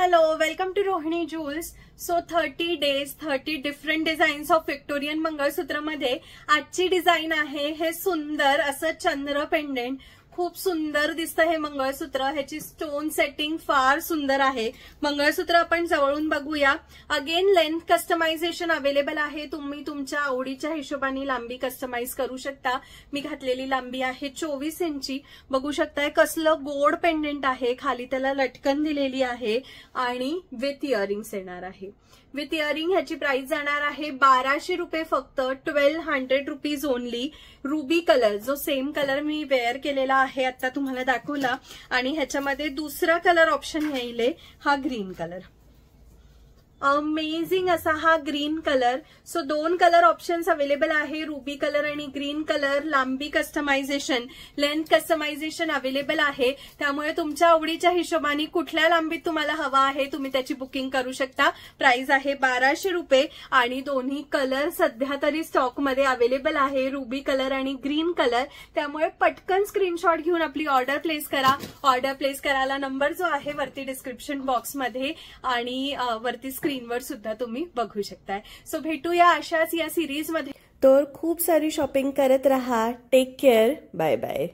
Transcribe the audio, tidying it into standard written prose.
Hello, welcome to Rohini Jewels. So 30 days, 30 different designs of Victorian मंगळसूत्र मध्ये आजची design आहे हे सुंदर असं चंद्र पेंडेंट. खूप सुंदर दिसतं हे मंगळसूत्र. ह्याची स्टोन सेटिंग फार सुंदर आहे. मंगळसूत्र आपण जवळून बघूया. अगेन लेंथ कस्टमायझेशन अवेलेबल आहे. तुम्ही तुमच्या आवडीच्या हिशोबाने लांबी कस्टमाइज करू शकता. मी घातलेली लांबी आहे 24 इंची. बघू शकताय कसलं गोड पेंडेंट आहे. खाली त्याला लटकन दिलेली आहे आणि विथ इयरिंग्स येणार आहे. विथ इयरिंग ह्याची प्राइस जाणार आहे 1200 रुपये फक्त. 1200 रुपीज ओनली. रुबी कलर जो सेम कलर मी वेअर केलेला आहे आता तुम्हाला दाखवला आणि ह्याच्यामध्ये दुसरा कलर ऑप्शन येईल हा ग्रीन कलर. अमेझिंग असा हा ग्रीन कलर. सो दोन कलर ऑप्शन्स अवेलेबल आहे. रुबी कलर आणि ग्रीन कलर. लांबी कस्टमायझेशन लेंथ कस्टमायझेशन अवेलेबल आहे. त्यामुळे तुमच्या आवडीच्या हिशोबाने कुठल्या लांबीत तुम्हाला हवा आहे तुम्ही त्याची बुकिंग करू शकता. प्राइस आहे 1200 रुपये आणि दोन्ही कलर सध्या तरी स्टॉक मध्ये अवेलेबल आहे. रुबी कलर आणि ग्रीन कलर. त्यामुळे पटकन स्क्रीनशॉट घेऊन आपली ऑर्डर प्लेस करा. ऑर्डर प्लेस करायला नंबर जो आहे वरती डिस्क्रिप्शन बॉक्स मध्ये आणि वरती स्क्रीनवर सुद्धा तुम्ही बघू शकताय. सो भेटूया अशाच या सिरीज मध्ये. तर खूप सारी शॉपिंग करत रहा. Take care. Bye bye.